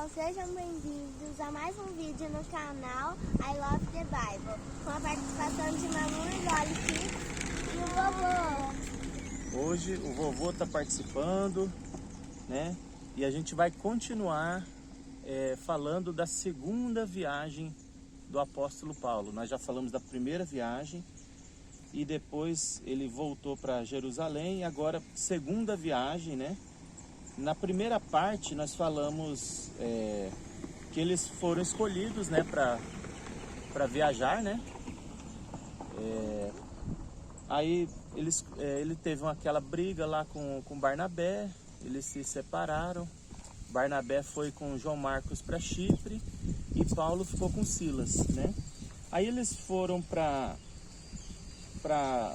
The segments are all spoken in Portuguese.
pessoal, sejam bem-vindos a mais um vídeo no canal I Love the Bible, com a participação de Mamãe Loli e o vovô. Hoje o vovô está participando, né? E a gente vai continuar falando da segunda viagem do apóstolo Paulo. Nós já falamos da primeira viagem e depois ele voltou para Jerusalém e agora segunda viagem, né? Na primeira parte nós falamos que eles foram escolhidos, né, para viajar, né? Aí ele teve aquela briga lá com Barnabé, eles se separaram. Barnabé foi com João Marcos para Chipre e Paulo ficou com Silas, né? Aí eles foram para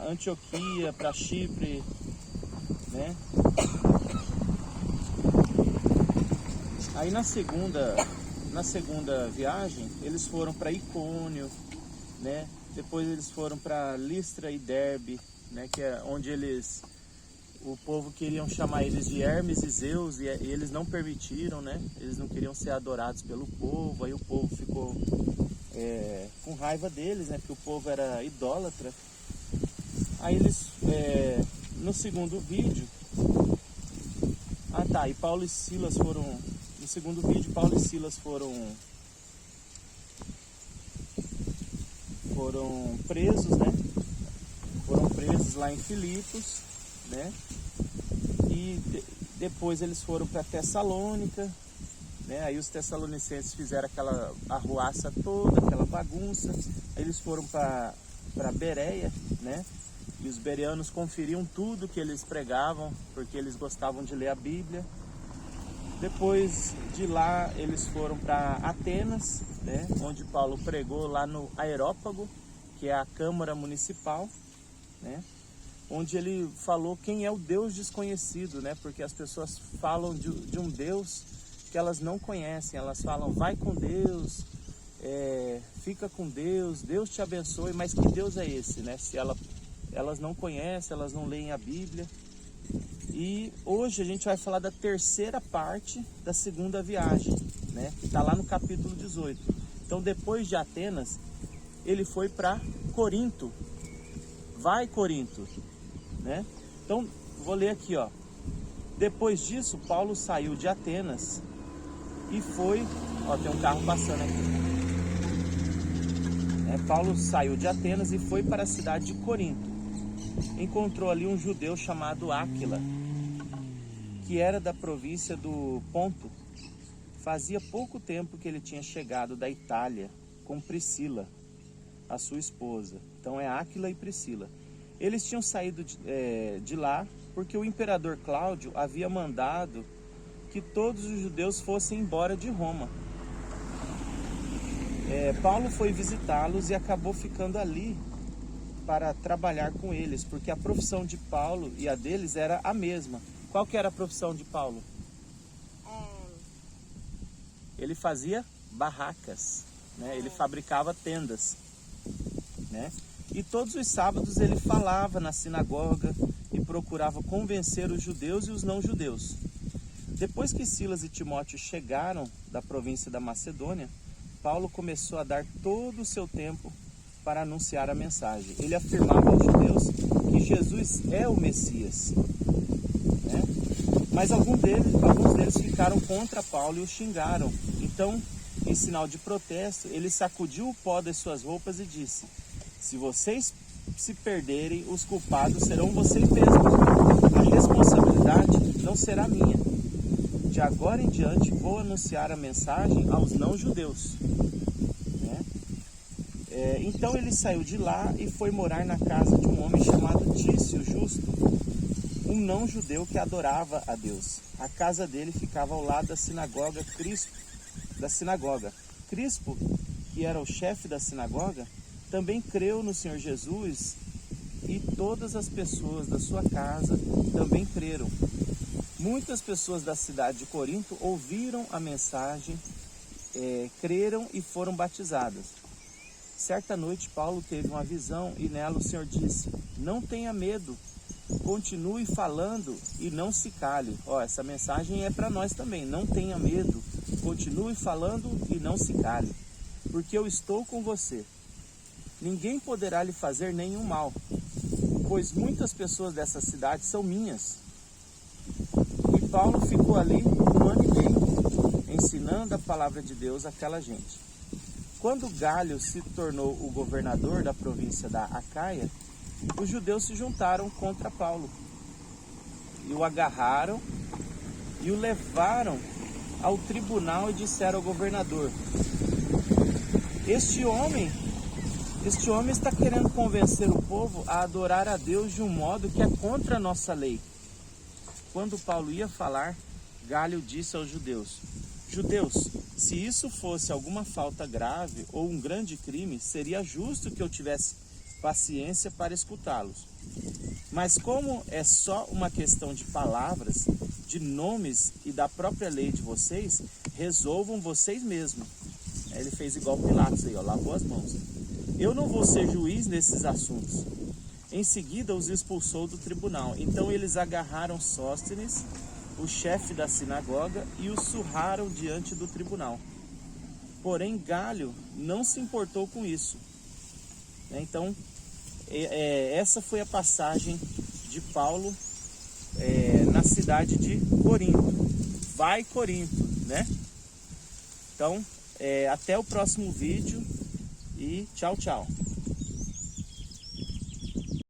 Antioquia, para Chipre, né? Aí na segunda viagem eles foram para Icônio, né? Depois eles foram para Listra e Derbe, né? Que é onde o povo queriam chamar eles de Hermes e Zeus e eles não permitiram, né? Eles não queriam ser adorados pelo povo. Aí o povo ficou com raiva deles, né? Porque o povo era idólatra. Aí eles, no segundo vídeo, e Paulo e Silas foram, no segundo vídeo, Paulo e Silas foram presos, né? Foram presos lá em Filipos, né? E depois eles foram para Tessalônica, né? Aí os tessalonicenses fizeram aquela arruaça toda, aquela bagunça. Aí eles foram para Bereia, né? E os bereanos conferiam tudo que eles pregavam, porque eles gostavam de ler a Bíblia. Depois de lá eles foram para Atenas, né? Onde Paulo pregou lá no Areópago, que é a Câmara Municipal, né? Onde ele falou quem é o Deus desconhecido, né? Porque as pessoas falam de um Deus que elas não conhecem. Elas falam, vai com Deus, fica com Deus, Deus te abençoe, mas que Deus é esse, né? Se elas não conhecem, elas não leem a Bíblia. E hoje a gente vai falar da terceira parte da segunda viagem, né? Que está lá no capítulo 18. Então depois de Atenas, ele foi para Corinto. Vai Corinto, né? Então vou ler aqui, ó. Depois disso, Paulo saiu de Atenas e foi... Ó, tem um carro passando aqui. Paulo saiu de Atenas e foi para a cidade de Corinto. Encontrou ali um judeu chamado Áquila, que era da província do Ponto. Fazia pouco tempo que ele tinha chegado da Itália com Priscila, a sua esposa. Então é Áquila e Priscila. Eles tinham saído de lá porque o imperador Cláudio havia mandado que todos os judeus fossem embora de Roma. Paulo foi visitá-los e acabou ficando ali para trabalhar com eles, porque a profissão de Paulo e a deles era a mesma. Qual que era a profissão de Paulo? Ele fazia barracas, né? Ele fabricava tendas, né? E todos os sábados ele falava na sinagoga e procurava convencer os judeus e os não-judeus. Depois que Silas e Timóteo chegaram da província da Macedônia, Paulo começou a dar todo o seu tempo para anunciar a mensagem. Ele afirmava aos judeus que Jesus é o Messias, né? Mas alguns deles ficaram contra Paulo e o xingaram. Então, em sinal de protesto, ele sacudiu o pó das suas roupas e disse: se vocês se perderem, os culpados serão vocês mesmos. A responsabilidade não será minha. De agora em diante vou anunciar a mensagem aos não-judeus. Então ele saiu de lá e foi morar na casa de um homem chamado Tício Justo, um não-judeu que adorava a Deus. A casa dele ficava ao lado da sinagoga Crispo, que era o chefe da sinagoga, também creu no Senhor Jesus e todas as pessoas da sua casa também creram. Muitas pessoas da cidade de Corinto ouviram a mensagem, creram e foram batizadas. Certa noite Paulo teve uma visão e nela o Senhor disse: não tenha medo, continue falando e não se cale. Essa mensagem é para nós também, não tenha medo, continue falando e não se cale, porque eu estou com você. Ninguém poderá lhe fazer nenhum mal, pois muitas pessoas dessa cidade são minhas. E Paulo ficou ali 1 ano e meio, ensinando a palavra de Deus àquela gente. Quando Galho se tornou o governador da província da Acaia, os judeus se juntaram contra Paulo e o agarraram e o levaram ao tribunal e disseram ao governador: Este homem está querendo convencer o povo a adorar a Deus de um modo que é contra a nossa lei. Quando Paulo ia falar, Galho disse aos judeus: Judeus, se isso fosse alguma falta grave ou um grande crime, seria justo que eu tivesse paciência para escutá-los. Mas como é só uma questão de palavras, de nomes e da própria lei de vocês, resolvam vocês mesmos. Ele fez igual Pilatos aí, ó, lavou as mãos. Eu não vou ser juiz nesses assuntos. Em seguida os expulsou do tribunal. Então eles agarraram Sóstenes, o chefe da sinagoga, e o surraram diante do tribunal. Porém Galho não se importou com isso. Então essa foi a passagem de Paulo na cidade de Corinto. Vai Corinto, né? Então até o próximo vídeo e tchau, tchau.